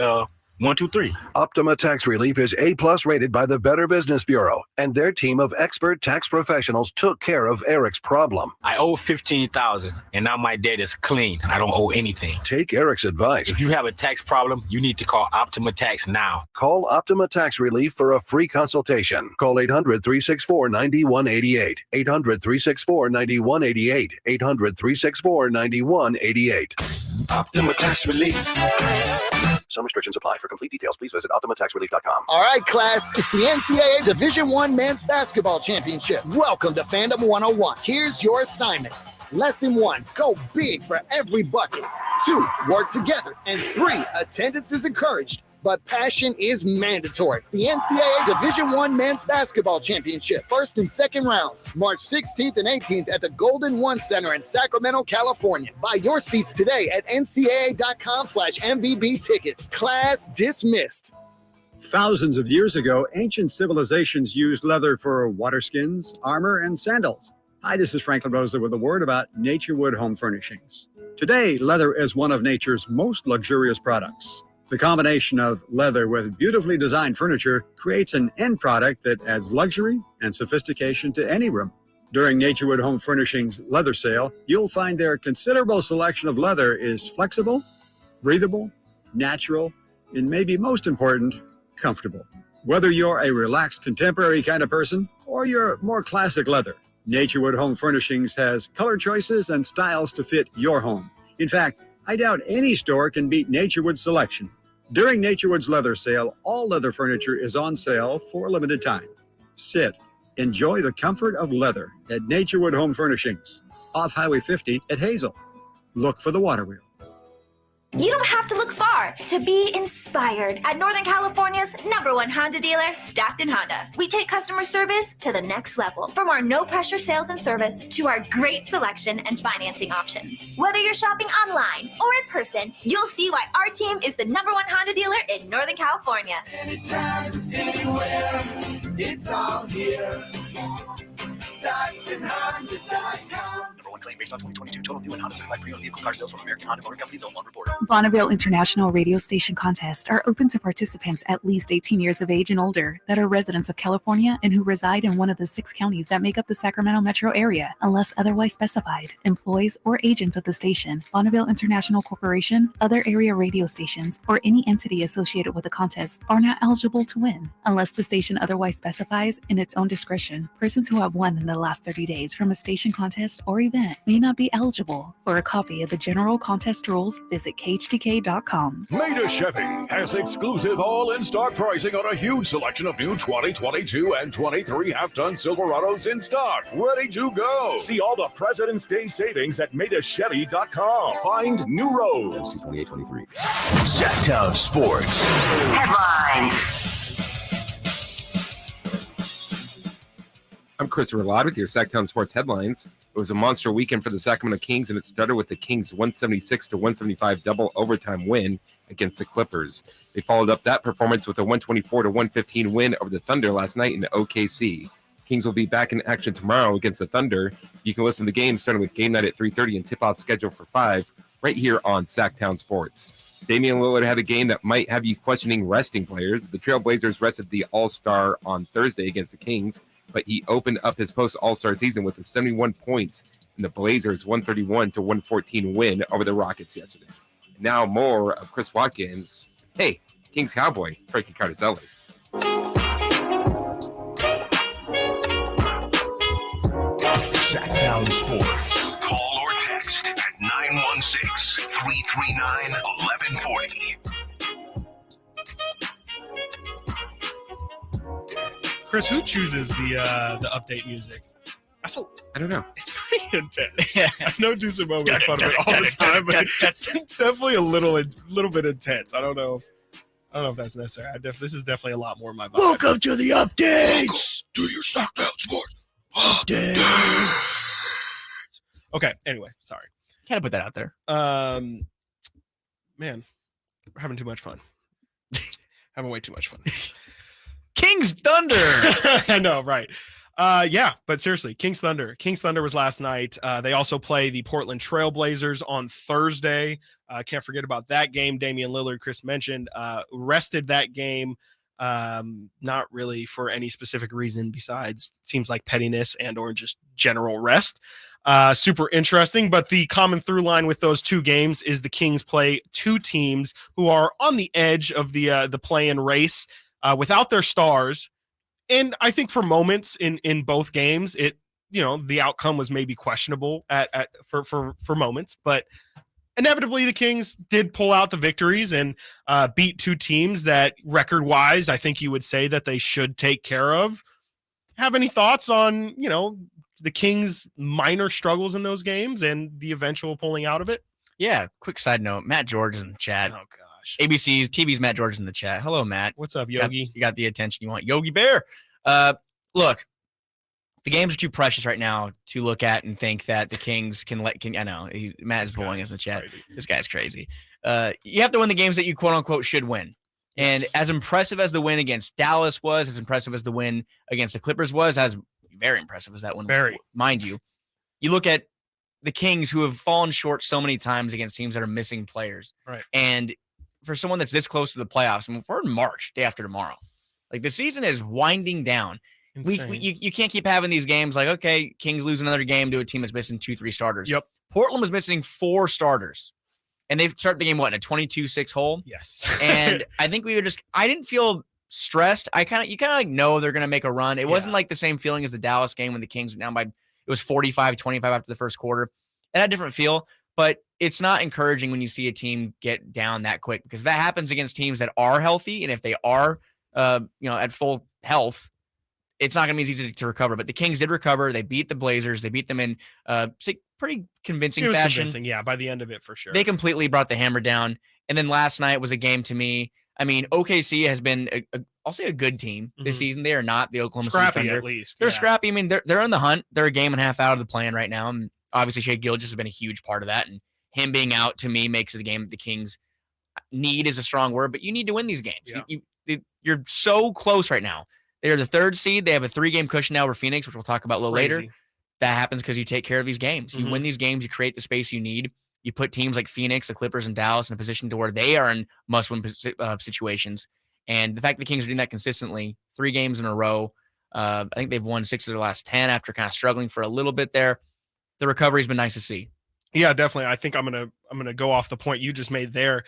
1, 2, 3. Optima Tax Relief is A+ rated by the Better Business Bureau, and their team of expert tax professionals took care of Eric's problem. I owe $15,000, and now my debt is clean. I don't owe anything. Take Eric's advice. If you have a tax problem, you need to call Optima Tax now. Call Optima Tax Relief for a free consultation. Call 800-364-9188. 800-364-9188. 800-364-9188. Optima Tax Relief. Some restrictions apply. For complete details, please visit OptimaTaxRelief.com. All right, class. It's the NCAA Division I Men's Basketball Championship. Welcome to Fandom 101. Here's your assignment. Lesson 1, go big for every bucket. 2, work together. And 3, attendance is encouraged, but passion is mandatory. The NCAA Division I Men's Basketball Championship, first and second rounds, March 16th and 18th at the Golden One Center in Sacramento, California. Buy your seats today at ncaa.com/MBB tickets. Class dismissed. Thousands of years ago, ancient civilizations used leather for water skins, armor, and sandals. Hi, this is Franklin Rosa with a word about Naturewood Home Furnishings. Today, leather is one of nature's most luxurious products. The combination of leather with beautifully designed furniture creates an end product that adds luxury and sophistication to any room. During Naturewood Home Furnishings leather sale, you'll find their considerable selection of leather is flexible, breathable, natural, and maybe most important, comfortable. Whether you're a relaxed contemporary kind of person or you're more classic leather, Naturewood Home Furnishings has color choices and styles to fit your home. In fact, I doubt any store can beat Naturewood's selection. During Naturewood's leather sale, all leather furniture is on sale for a limited time. Sit, enjoy the comfort of leather at Naturewood Home Furnishings, off Highway 50 at Hazel. Look for the water wheel. You don't have to look far to be inspired at Northern California's #1 Honda dealer, Stockton Honda. We take customer service to the next level. From our no-pressure sales and service to our great selection and financing options. Whether you're shopping online or in person, you'll see why our team is the #1 Honda dealer in Northern California. Anytime, anywhere, it's all here. StocktonHonda.com. #1 claim based on 2022 total new and Honda certified pre-owned vehicle car sales from American Honda Motor Company's own one report. Bonneville International Radio Station contests are open to participants at least 18 years of age and older that are residents of California and who reside in one of the 6 counties that make up the Sacramento metro area, unless otherwise specified. Employees or agents of the station, Bonneville International Corporation, other area radio stations, or any entity associated with the contest are not eligible to win, unless the station otherwise specifies in its own discretion. Persons who have won in the last 30 days from a station contest or event may not be eligible. For a copy of the general contest rules, visit khtk.com. Maida Chevy has exclusive all-in-stock pricing on a huge selection of new 2022 and 23 half-ton Silverados in stock, ready to go. See all the President's Day savings at MaidaChevy.com. Find new roads. 28-23. Sacktown Sports. Headlines. I'm Chris Rillard with your Sacktown Sports headlines. It was a monster weekend for the Sacramento Kings, and it started with the Kings' 176-175 double overtime win against the Clippers. They followed up that performance with a 124-115 win over the Thunder last night in the OKC. Kings will be back in action tomorrow against the Thunder. You can listen to the game starting with game night at 3:30 and tip-off scheduled for 5 right here on Sacktown Sports. Damian Lillard had a game that might have you questioning resting players. The Trailblazers rested the All-Star on Thursday against the Kings, but he opened up his post-All-Star season with 71 points in the Blazers' 131-114 win over the Rockets yesterday. Now more of Chris Watkins. Hey, Kings Cowboy, Frankie Cardicelli. Sacktown Sports. Call or text at 916-339-1140. Chris, who chooses the update music? I don't know. It's pretty intense. I know Dusimbo makes fun of it all the time, but it's definitely a little bit intense. I don't know if that's necessary. This is definitely a lot more my vibe. Welcome to the updates. Do your Sacktown Sports update. Okay. Anyway, sorry. Kind of put that out there. Man, we're having too much fun. Having way too much fun. Kings Thunder. I know, right? Yeah, but seriously, Kings Thunder. Kings Thunder was last night. They also play the Portland Trailblazers on Thursday. Can't forget about that game. Damian Lillard, Chris mentioned, rested that game. Not really for any specific reason besides seems like pettiness and or just general rest. Super interesting, but the common through line with those two games is the Kings play two teams who are on the edge of the play-in race without their stars. And I think for moments in both games, the outcome was maybe questionable for moments, but inevitably the Kings did pull out the victories and beat two teams that record-wise, I think you would say that they should take care of. Have any thoughts on, the Kings' minor struggles in those games and the eventual pulling out of it? Yeah. Quick side note. Matt George is in the chat. Oh, gosh. ABC's TV's Matt George is in the chat. Hello, Matt. What's up, Yogi? You got the attention you want. Yogi Bear. Look, the games are too precious right now to look at and think that the Kings can I know. Matt is blowing us in the chat. Crazy. This guy's crazy. You have to win the games that you quote unquote should win. And Yes. as impressive as the win against Dallas was, as impressive as the win against the Clippers was, as very impressive as that one, Very. mind you, you look at the Kings who have fallen short so many times against teams that are missing players. Right. And for someone that's this close to the playoffs, we're in March, day after tomorrow. Like the season is winding down. You can't keep having these games like, okay, Kings lose another game to a team that's missing 2-3 starters. Yep. Like, was missing 4 starters. And they start the game, in a 22-6 hole? Yes. And I think I didn't feel stressed. You kind of know they're going to make a run. It wasn't like the same feeling as the Dallas game when the Kings went down by, it was 45-25 after the first quarter. It had a different feel, but it's not encouraging when you see a team get down that quick because that happens against teams that are healthy. And if they are, at full health, it's not going to be as easy to recover. But the Kings did recover. They beat the Blazers. They beat them in pretty convincing It was fashion. convincing, yeah, by the end of it for sure. They completely brought the hammer down. And then last night was a game to me. I mean, OKC has been, I'll say, a good team this season. They are not the Oklahoma City Scrappy Thunder. at least. They're yeah. scrappy. I mean, they're in the hunt. They're a game and a half out of the plan right now. And obviously, Shea Gilgeous has been a huge part of that. And him being out, to me, makes it a game that the Kings need is a strong word, but you need to win these games. Yeah. You're so close right now. They're the 3rd seed. They have a 3-game cushion now over Phoenix, which we'll talk about a little later. That happens because you take care of these games. You win these games. You create the space you need. You put teams like Phoenix, the Clippers, and Dallas in a position to where they are in must-win situations. And the fact that the Kings are doing that consistently, 3 games in a row, I think they've won 6 of their last 10 after kind of struggling for a little bit there. The recovery's been nice to see. Yeah, definitely. I think I'm gonna go off the point you just made there.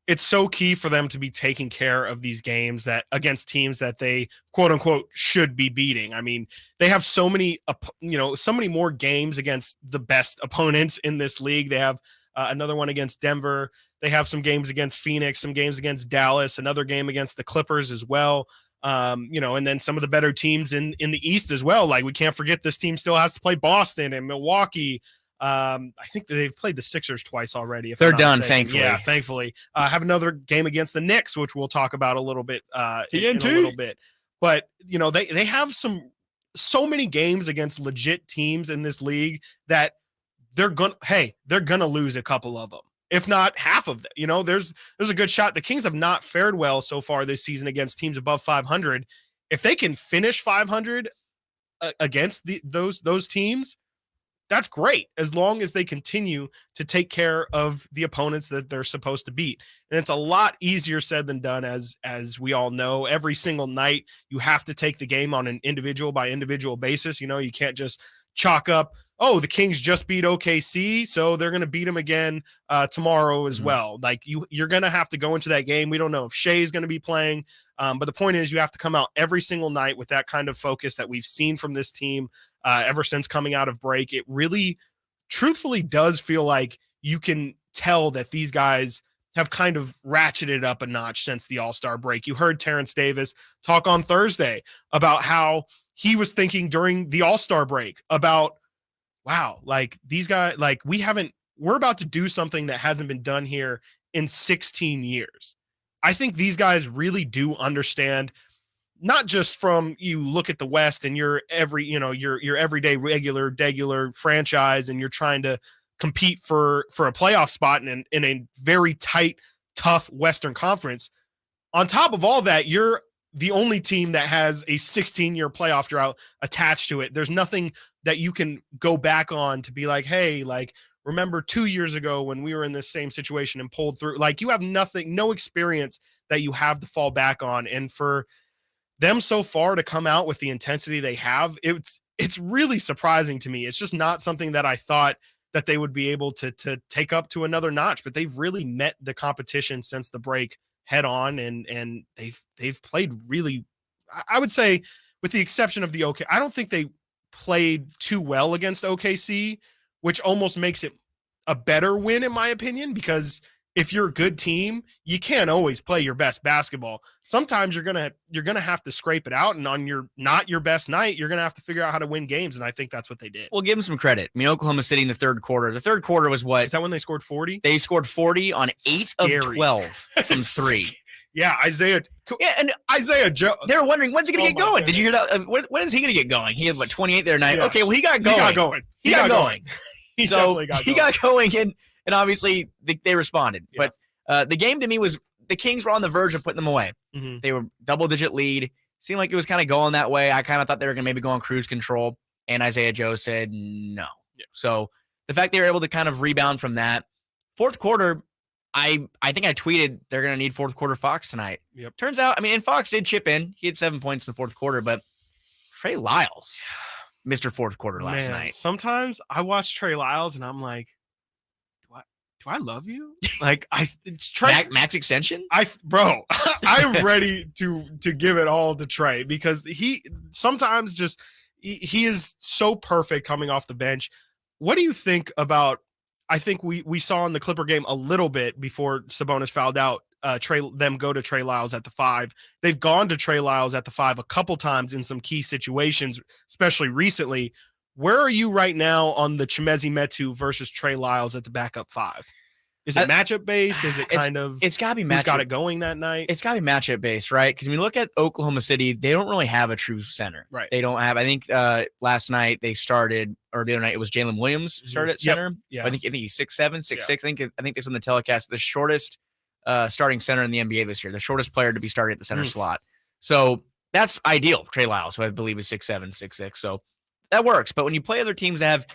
It's so key for them to be taking care of these games that against teams that they quote unquote should be beating. I mean, they have so many more games against the best opponents in this league. They have another one against Denver. They have some games against Phoenix, some games against Dallas, another game against the Clippers as well. And then some of the better teams in the East as well. Like, we can't forget this team still has to play Boston and Milwaukee. I think that they've played the Sixers twice already. If they're I'm not done, mistaken. thankfully. Yeah, thankfully. Have another game against the Knicks, which we'll talk about a little bit in a little bit. But they have so many games against legit teams in this league that they're gonna lose a couple of them, if not half of them. There's a good shot. The Kings have not fared well so far this season against teams above 500. If they can finish 500 against those teams, that's great, as long as they continue to take care of the opponents that they're supposed to beat. And it's a lot easier said than done, as we all know. Every single night, you have to take the game on an individual by individual basis. You can't just chalk up, oh, the Kings just beat OKC, so they're going to beat them again tomorrow as well. Like, you're going to have to go into that game. We don't know if Shea is going to be playing, but the point is you have to come out every single night with that kind of focus that we've seen from this team ever since coming out of break. It really, truthfully, does feel like you can tell that these guys have kind of ratcheted up a notch since the All-Star break. You heard Terrence Davis talk on Thursday about how he was thinking during the All-Star break about, wow, like, these guys, like, we're about to do something that hasn't been done here in 16 years. I think these guys really do understand, not just from, you look at the West and your everyday regular franchise, and you're trying to compete for a playoff spot in a very tight, tough Western Conference. On top of all that, you're the only team that has a 16-year playoff drought attached to it. There's nothing that you can go back on to be like, hey, like, remember 2 years ago when we were in this same situation and pulled through. Like, you have no experience that you have to fall back on. And for them so far to come out with the intensity they have, it's really surprising to me. It's just not something that I thought that they would be able to take up to another notch, but they've really met the competition since the break head on, and they've played really, I would say, with the exception of the OK. I don't think they played too well against OKC, which almost makes it a better win in my opinion, because if you're a good team, you can't always play your best basketball. Sometimes you're gonna have to scrape it out, and on not your best night, you're gonna have to figure out how to win games. And I think that's what they did. We'll give them some credit. I mean, Oklahoma City in the third quarter. The third quarter was what? Is that when they scored 40? They scored 40 on 8 of 12 from 3. Yeah, Isaiah Joe. They were wondering, when's he going to get going? Did you hear that? When is he going to get going? He had, 28 the other night? Yeah. Okay, well, he got going. He got going. He definitely got going. He got going, and obviously they responded. Yeah. But the game to me was, the Kings were on the verge of putting them away. Mm-hmm. They were double-digit lead. Seemed like it was kind of going that way. I kind of thought they were going to maybe go on cruise control, and Isaiah Joe said no. Yeah. So the fact they were able to kind of rebound from that. Fourth quarter, I think I tweeted they're going to need fourth quarter Fox tonight. Yep. Turns out, I mean, and Fox did chip in. He had 7 points in the fourth quarter, but Trey Lyles, Mr. Fourth Quarter last night. Sometimes I watch Trey Lyles and I'm like, do I love you? Like, Max extension? I'm ready to give it all to Trey, because he sometimes just he is so perfect coming off the bench. What do you think about, I think we saw in the Clipper game a little bit before Sabonis fouled out, them go to Trey Lyles at the 5. They've gone to Trey Lyles at the 5 a couple times in some key situations, especially recently. Where are you right now on the Chimezie Metu versus Trey Lyles at the backup 5? Is it matchup based? Is it kind of? It's got to be matchup. Who's got it going that night? It's got to be matchup based, right? Because when you look at Oklahoma City, they don't really have a true center. Right. They don't have. I think last night they started, or the other night it was Jalen Williams started at center. Yeah. I think he's 6'7", 6'6". I think this on the telecast, the shortest starting center in the NBA this year, the shortest player to be started at the center slot. So that's ideal for Trey Lyles, who I believe is 6'7", 6'6". So that works. But when you play other teams that have,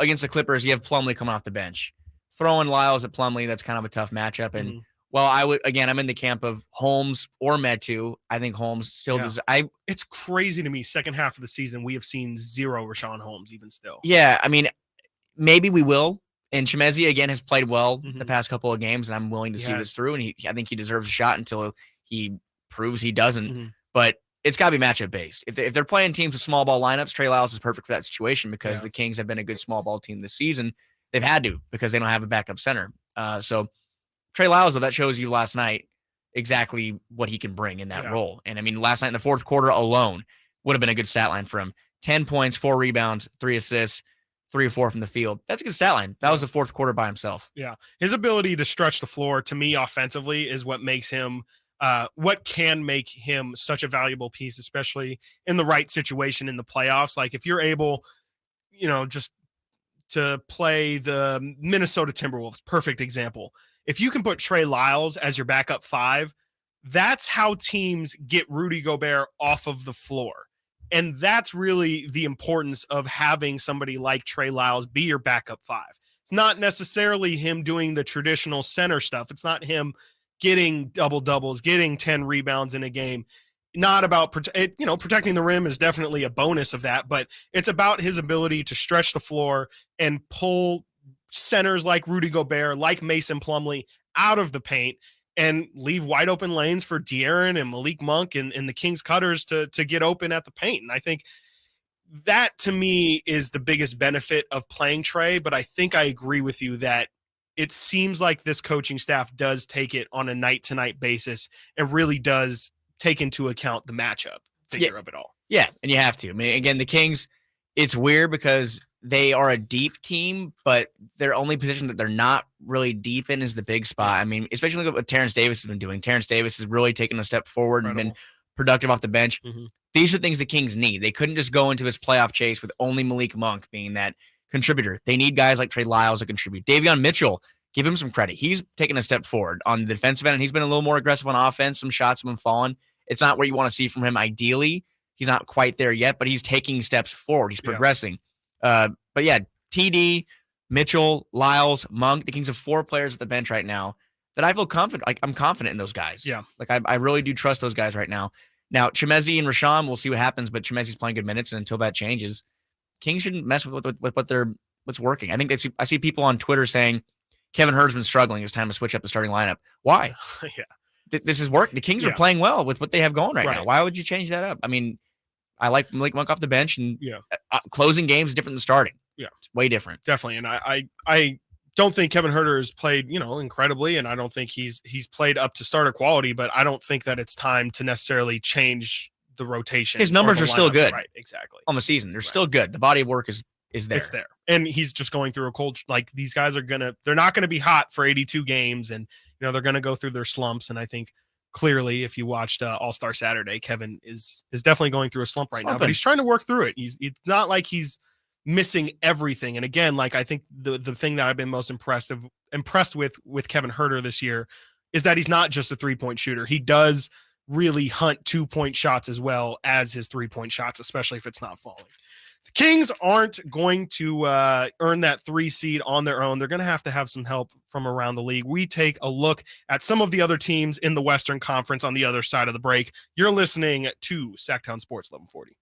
against the Clippers, you have Plumlee coming off the bench. Throwing Lyles at Plumlee, that's kind of a tough matchup. And I'm in the camp of Holmes or Metu. I think Holmes still does. It's crazy to me. Second half of the season, we have seen 0 Rashawn Holmes even still. Yeah, I mean, maybe we will. And Chimezie again has played well the past couple of games, and I'm willing to see this through. And I think he deserves a shot until he proves he doesn't. But it's got to be matchup based. If they're playing teams with small ball lineups, Trey Lyles is perfect for that situation because the Kings have been a good small ball team this season. They've had to because they don't have a backup center. So Trey Lyles, though, that shows you last night exactly what he can bring in that role. And I mean, last night in the fourth quarter alone would have been a good stat line for him. 10 points, 4 rebounds, 3 assists, 3 or 4 from the field. That's a good stat line. That was the fourth quarter by himself. Yeah. His ability to stretch the floor, to me, offensively, is what makes him what can make him such a valuable piece, especially in the right situation in the playoffs. Like if you're able, just to play the Minnesota Timberwolves, perfect example. If you can put Trey Lyles as your backup 5, that's how teams get Rudy Gobert off of the floor. And that's really the importance of having somebody like Trey Lyles be your backup 5. It's not necessarily him doing the traditional center stuff. It's not him getting double doubles, getting 10 rebounds in a game. Not about, protecting the rim is definitely a bonus of that, but it's about his ability to stretch the floor and pull centers like Rudy Gobert, like Mason Plumlee out of the paint and leave wide open lanes for De'Aaron and Malik Monk and the Kings cutters to get open at the paint. And I think that to me is the biggest benefit of playing Trey, but I think I agree with you that it seems like this coaching staff does take it on a night-to-night basis and really does take into account the matchup figure of it all. Yeah, and you have to. I mean, again, the Kings, it's weird because they are a deep team, but their only position that they're not really deep in is the big spot. I mean, especially look at what Terrence Davis has been doing. Terrence Davis has really taken a step forward and been productive off the bench. These are things the Kings need. They couldn't just go into this playoff chase with only Malik Monk being that contributor. They need guys like Trey Lyles to contribute. Davion Mitchell, give him some credit. He's taken a step forward on the defensive end, and he's been a little more aggressive on offense. Some shots have been falling. It's not where you want to see from him ideally. He's not quite there yet, but he's taking steps forward. He's progressing. But yeah, TD, Mitchell, Lyles, Monk, the Kings have 4 players at the bench right now that I feel confident. Like I'm confident in those guys. Yeah. Like I really do trust those guys right now. Now, Chimezie and Rashawn, we'll see what happens, but Chimezie's playing good minutes, and until that changes, Kings shouldn't mess with what's working. I think I see people on Twitter saying Kevin Hurd's been struggling. It's time to switch up the starting lineup. Why? This is work. The Kings are playing well with what they have going right now. Why would you change that up? I mean, I like Malik Monk off the bench, and closing games is different than starting. Yeah, it's way different. Definitely. And I don't think Kevin Huerter has played, incredibly, and I don't think he's played up to starter quality, but I don't think that it's time to necessarily change the rotation. His numbers are still good. Right, exactly. On the season, they're still good. The body of work is there. It's there. And he's just going through a cold, like these guys they're not going to be hot for 82 games, and they're going to go through their slumps. And I think clearly, if you watched All-Star Saturday, Kevin is definitely going through a slump right now, but he's trying to work through it. It's not like he's missing everything. And again, like I think the thing that I've been most impressed with Kevin Huerter this year is that he's not just a 3-point shooter. He does really hunt 2-point shots as well as his 3-point shots, especially if it's not falling. The Kings aren't going to earn that 3 seed on their own. They're going to have some help from around the league. We take a look at some of the other teams in the Western Conference on the other side of the break. You're listening to Sacktown Sports 1140.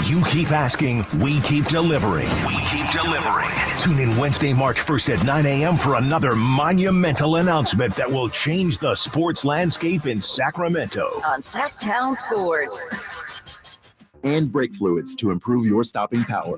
You keep asking, we keep delivering. We keep delivering. Tune in Wednesday, March 1st at 9 a.m. for another monumental announcement that will change the sports landscape in Sacramento. On Sacktown Sports. And brake fluids to improve your stopping power.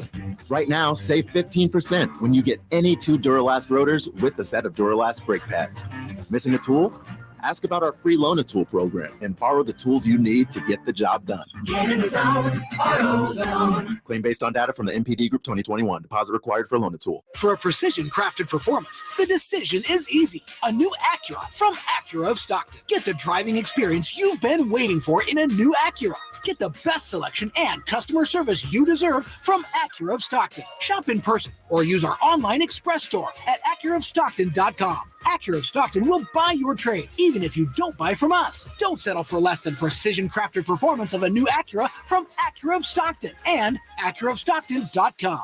Right now, save 15% when you get any 2 Duralast rotors with the set of Duralast brake pads. Missing a tool? Ask about our free Loan a Tool program and borrow the tools you need to get the job done. Get in the zone, AutoZone. Claim based on data from the MPD Group 2021. Deposit required for Loan a Tool. For a precision-crafted performance, the decision is easy. A new Acura from Acura of Stockton. Get the driving experience you've been waiting for in a new Acura. Get the best selection and customer service you deserve from Acura of Stockton. Shop in person or use our online express store at AcuraofStockton.com. Acura of Stockton will buy your trade, even if you don't buy from us. Don't settle for less than precision-crafted performance of a new Acura from Acura of Stockton and AcuraofStockton.com.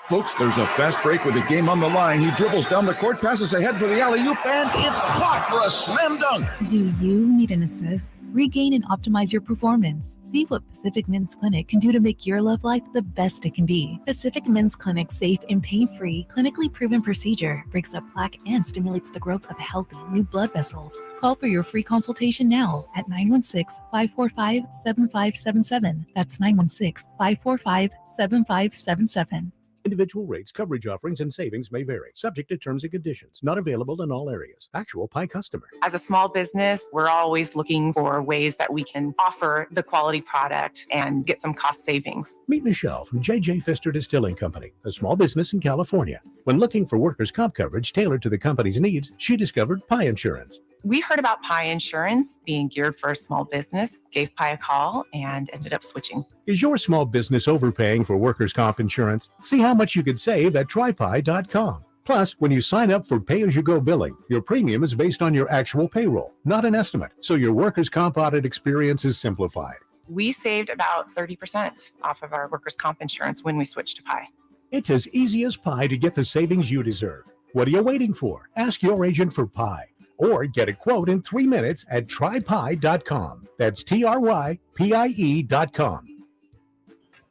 Folks, there's a fast break with the game on the line. He dribbles down the court, passes ahead for the alley-oop, and it's caught for a slam dunk. Do you need an assist? Regain and optimize your performance. See what Pacific Men's Clinic can do to make your love life the best it can be. Pacific Men's Clinic's safe and pain-free, clinically proven procedure breaks up plaque and stimulates the growth of healthy new blood vessels. Call for your free consultation now at 916-545-7577. That's 916-545-7577. Individual rates, coverage offerings, and savings may vary, subject to terms and conditions. Not available in all areas. Actual Pie customer. As a small business, we're always looking for ways that we can offer the quality product and get some cost savings. Meet Michelle from J.J. Pfister Distilling Company, a small business in California. When looking for workers' comp coverage tailored to the company's needs, she discovered Pie Insurance. We heard about Pie Insurance being geared for a small business, gave Pie a call, and ended up switching. Is your small business overpaying for workers' comp insurance? See how much you could save at trypie.com. Plus, when you sign up for pay-as-you-go billing, your premium is based on your actual payroll, not an estimate, so your workers' comp audit experience is simplified. We saved about 30% off of our workers' comp insurance when we switched to Pie. It's as easy as pie to get the savings you deserve. What are you waiting for? Ask your agent for Pie. Or get a quote in 3 minutes at trypie.com. That's TRYPIE.com.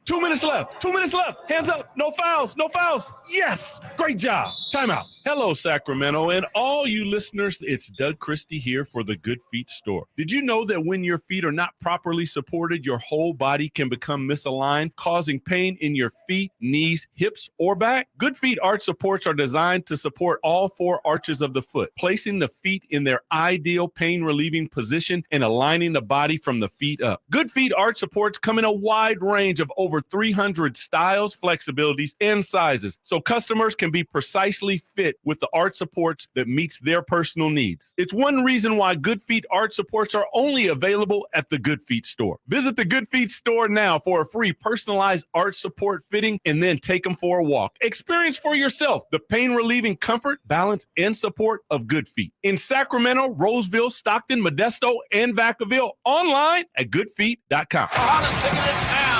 2 minutes left. 2 minutes left. Hands up. No fouls. No fouls. Yes. Great job. Timeout. Hello, Sacramento, and all you listeners, it's Doug Christie here for the Good Feet Store. Did you know that when your feet are not properly supported, your whole body can become misaligned, causing pain in your feet, knees, hips, or back? Good Feet arch supports are designed to support all four arches of the foot, placing the feet in their ideal pain-relieving position and aligning the body from the feet up. Good Feet arch supports come in a wide range of over 300 styles, flexibilities, and sizes, so customers can be precisely fit with the arch supports that meets their personal needs. It's one reason why Good Feet arch supports are only available at the Good Feet Store. Visit the Good Feet Store now for a free personalized arch support fitting and then take them for a walk. Experience for yourself the pain-relieving comfort, balance, and support of Good Feet. In Sacramento, Roseville, Stockton, Modesto, and Vacaville. Online at goodfeet.com.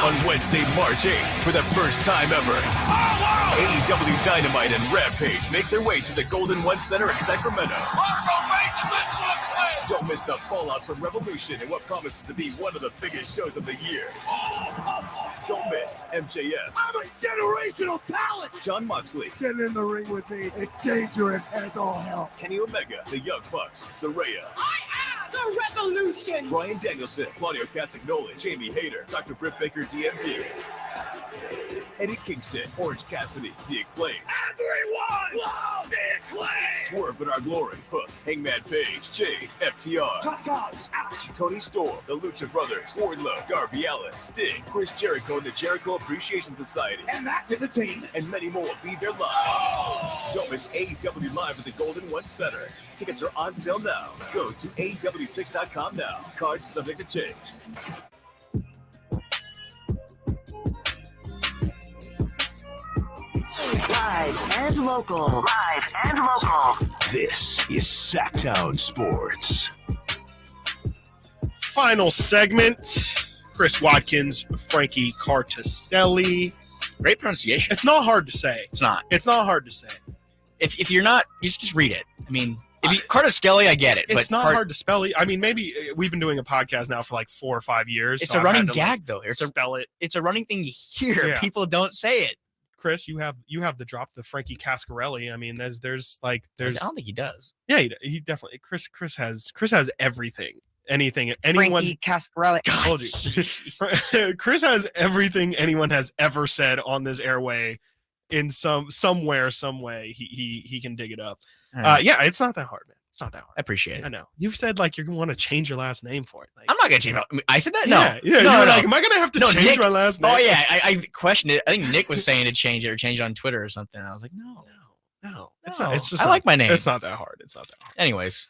On Wednesday, March 8th, for the first time ever, AEW Dynamite and Rampage make their way to the Golden One Center in Sacramento. Don't miss the fallout from Revolution and what promises to be one of the biggest shows of the year. Don't miss MJF. I'm a generational talent. John Moxley. Get in the ring with me. It's dangerous as all hell. Kenny Omega. The Young Bucks. Saraya. I am the revolution. Bryan Danielson. Claudio Castagnoli. Jamie Hayter. Dr. Britt Baker, DMD. Eddie Kingston. Orange Cassidy. The Acclaim. Everyone loves the Acclaim. Swerve in Our Glory. Hook. Hangman Page. Jade. FTR. Top guys out. Tony Storm. The Lucha Brothers. Wardlow. Darby Allin. Sting. Chris Jericho and the Jericho Appreciation Society. And that's entertainment. And many more will be there live. Don't miss AEW Live at the Golden One Center. Tickets are on sale now. Go to AEWTix.com now. Cards subject to change. Live and local. Live and local. This is Sacktown Sports. Final segment. Chris Watkins, Frankie Cartaselli. Great pronunciation. It's not hard to say. It's not. It's not hard to say. If you're not, you just read it. I mean, if you, Cartaskelly, I get it. It's but not hard to spell it. I mean, maybe we've been doing a podcast now for like 4 or 5 years. It's so a I've running had to, gag, though. It's spell it. It's a running thing you hear. Yeah. People don't say it. Chris, you have the drop, the Frankie Cascarelli. I mean, there's. I don't think he does. Yeah, he definitely. Chris has everything. Anything anyone. Frankie Cascarelli. Told you. Chris has everything anyone has ever said on this airway. In somewhere, some way, he can dig it up. Right. Yeah, it's not that hard, man. It's not that hard. I appreciate it. I know. You've said like you want to change your last name for it. Like, I'm not gonna change. I said that. Yeah, No. you were like, am I gonna have to change Nick, my last name? Oh yeah, I questioned it. I think Nick was saying to change it or change it on Twitter or something. And I was like, no. It's not. It's just. I like my name. It's not that hard. It's not that hard. Anyways,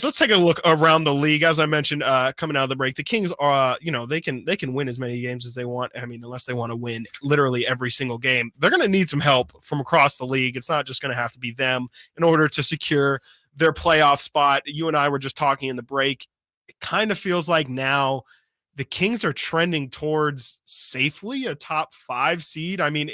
let's take a look around the league. As I mentioned, coming out of the break, the Kings are, they can win as many games as they want. I mean, unless they want to win literally every single game, they're going to need some help from across the league. It's not just going to have to be them in order to secure their playoff spot. You and I were just talking in the break. It kind of feels like now the Kings are trending towards safely a top 5 seed. I mean,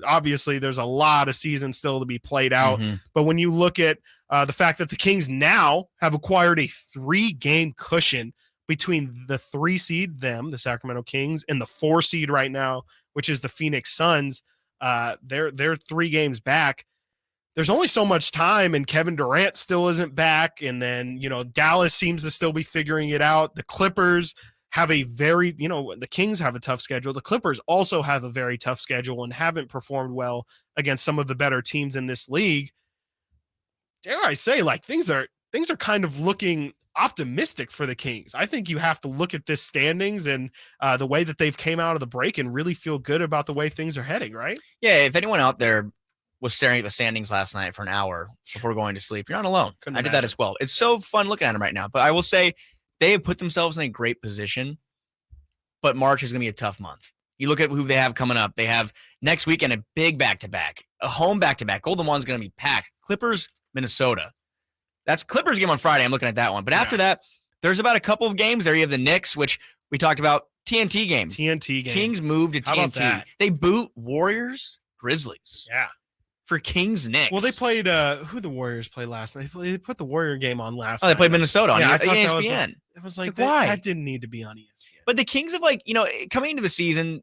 obviously there's a lot of season still to be played out, but when you look at the fact that the Kings now have acquired a 3-game cushion between the 3 seed, the Sacramento Kings, and the 4 seed right now, which is the Phoenix Suns, they're 3 games back. There's only so much time, and Kevin Durant still isn't back. And then, Dallas seems to still be figuring it out. The Clippers have a very, the Kings have a tough schedule. The Clippers also have a very tough schedule and haven't performed well against some of the better teams in this league. Dare I say, like, things are kind of looking optimistic for the Kings. I think you have to look at this standings and the way that they've came out of the break and really feel good about the way things are heading, right? Yeah, if anyone out there was staring at the standings last night for an hour before going to sleep, you're not alone. I did that as well. It's so fun looking at them right now. But I will say they have put themselves in a great position, but March is going to be a tough month. You look at who they have coming up. They have next weekend a big back-to-back, a home back-to-back. Golden One's going to be packed. Clippers, Minnesota. That's Clippers game on Friday. I'm looking at that one. But after that, there's about a couple of games there. You have the Knicks, which we talked about, TNT game. Kings moved to TNT. They boot Warriors, Grizzlies. Yeah. For Kings Knicks. Well, they played who the Warriors played last night. They put the Warrior game on last night. They played Minnesota on I thought ESPN. It was like why? That didn't need to be on ESPN. But the Kings have, coming into the season,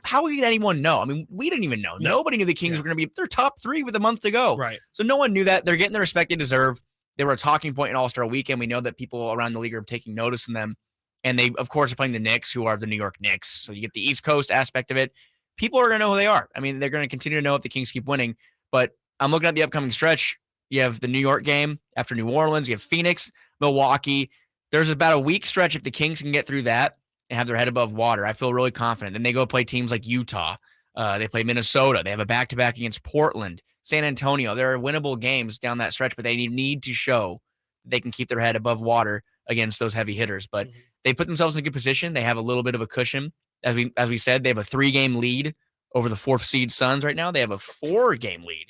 how would anyone know? I mean, we didn't even know. No. Nobody knew the Kings were going to be their top 3 with a month to go. Right. So no one knew that. They're getting the respect they deserve. They were a talking point in All-Star Weekend. We know that people around the league are taking notice of them. And they, of course, are playing the Knicks, who are the New York Knicks. So you get the East Coast aspect of it. People are going to know who they are. I mean, they're going to continue to know if the Kings keep winning. But I'm looking at the upcoming stretch. You have the New York game after New Orleans. You have Phoenix, Milwaukee. There's about a week stretch if the Kings can get through that and have their head above water. I feel really confident. Then they go play teams like Utah. They play Minnesota. They have a back-to-back against Portland, San Antonio. There are winnable games down that stretch, but they need to show they can keep their head above water against those heavy hitters. But they put themselves in a good position. They have a little bit of a cushion. As we said, they have a 3-game lead over the 4th seed Suns right now. They have a 4-game lead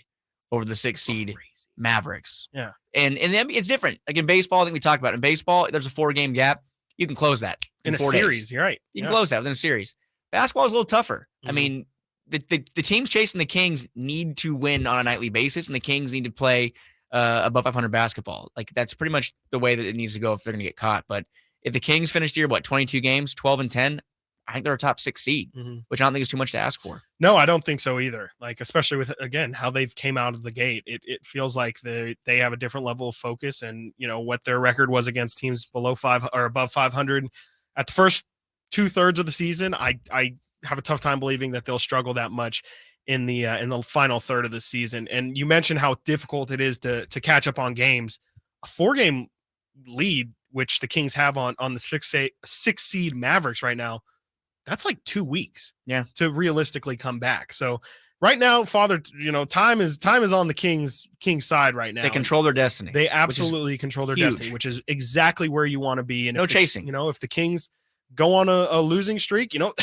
over the 6th seed Mavericks. Yeah. And it's different. Like in baseball, I think we talked about it. In baseball, there's a 4-game gap. You can close that in a 4 series. days. You're right. You can close that within a series. Basketball is a little tougher. I mean, the teams chasing the Kings need to win on a nightly basis, and the Kings need to play above 500 basketball. Like, that's pretty much the way that it needs to go if they're going to get caught. But if the Kings finish the year, 22 games, 12-10, I think they're a top 6 seed, which I don't think is too much to ask for. No, I don't think so either. Like, especially with, again, how they've came out of the gate, it feels like they have a different level of focus, and what their record was against teams below 5 or above 500 at the first 2/3 of the season. I have a tough time believing that they'll struggle that much in the final third of the season. And you mentioned how difficult it is to catch up on games. A 4-game lead, which the Kings have on the 6 seed Mavericks right now, that's like 2 weeks to realistically come back. So right now, Father, time is on the Kings side right now. They control their destiny. They absolutely control their destiny, which is exactly where you want to be. And no chasing. If the Kings go on a losing streak, to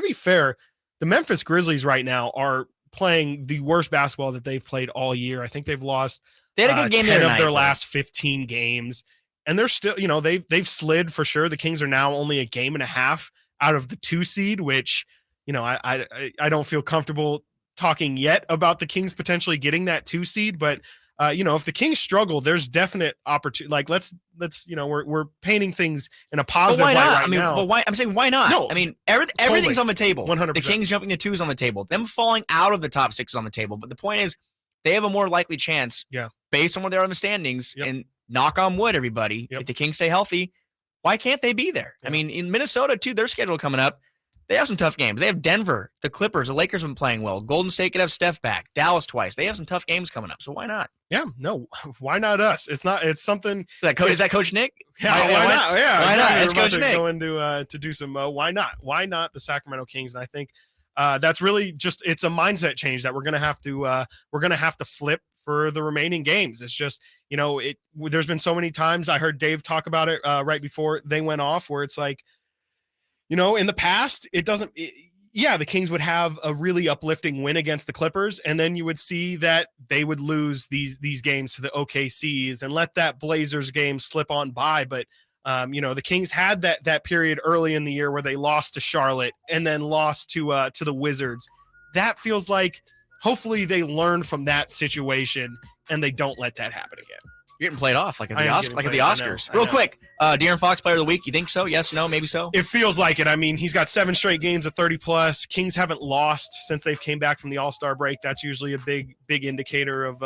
be fair, the Memphis Grizzlies right now are playing the worst basketball that they've played all year. I think they've lost they had a good game 10 of their last 15 games. And they're still, they've slid for sure. The Kings are now only a game and a half out of the 2 seed, which, I don't feel comfortable talking yet about the Kings potentially getting that 2 seed, but if the Kings struggle, there's definite opportunity. Like, let's we're painting things in a positive light right now. But why? I'm saying, why not? No, I mean, everything's on the table. 100%. The Kings jumping to 2 is on the table. Them falling out of the top 6 is on the table. But the point is, they have a more likely chance, based on where they are in the standings. And knock on wood, everybody. If the Kings stay healthy, why can't they be there? I mean, in Minnesota too, their schedule coming up. They have some tough games. They have Denver, the Clippers, the Lakers have been playing well. Golden State could have Steph back. Dallas twice. They have some tough games coming up, so why not? Yeah, no, why not us? It's something. Is that Coach Nick? Yeah, why not? Yeah, why exactly. not? It's We're about Coach Nick. Go into to do some. Why not? Why not the Sacramento Kings? And I think that's really it's a mindset change that we're gonna have to flip for the remaining games. It's just there's been so many times I heard Dave talk about it right before they went off, where it's like, in the past it doesn't. The Kings would have a really uplifting win against the Clippers, and then you would see that they would lose these games to the OKCs and let that Blazers game slip on by. But the Kings had that period early in the year where they lost to Charlotte and then lost to the Wizards. That feels like hopefully they learn from that situation and they don't let that happen again. You're getting played off like at the Oscars. Real quick, De'Aaron Fox, player of the week. You think so? Yes, no, maybe so? It feels like it. I mean, he's got 7 straight games of 30-plus. Kings haven't lost since they've came back from the All-Star break. That's usually a big indicator of,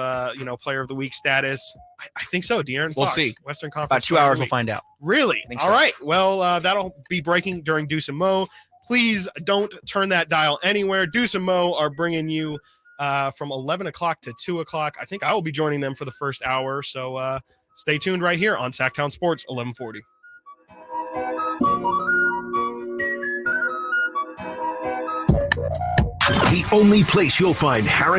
player of the week status. I think so, De'Aaron Fox. We'll see. Western Conference. About 2 hours, we'll find out. Really? I think All so. right. Well, that'll be breaking during Deuce and Mo. Please don't turn that dial anywhere. Deuce and Mo are bringing you from 11 o'clock to 2 o'clock. I think I will be joining them for the first hour. So, stay tuned right here on Sacktown Sports 1140. The only place you'll find Harris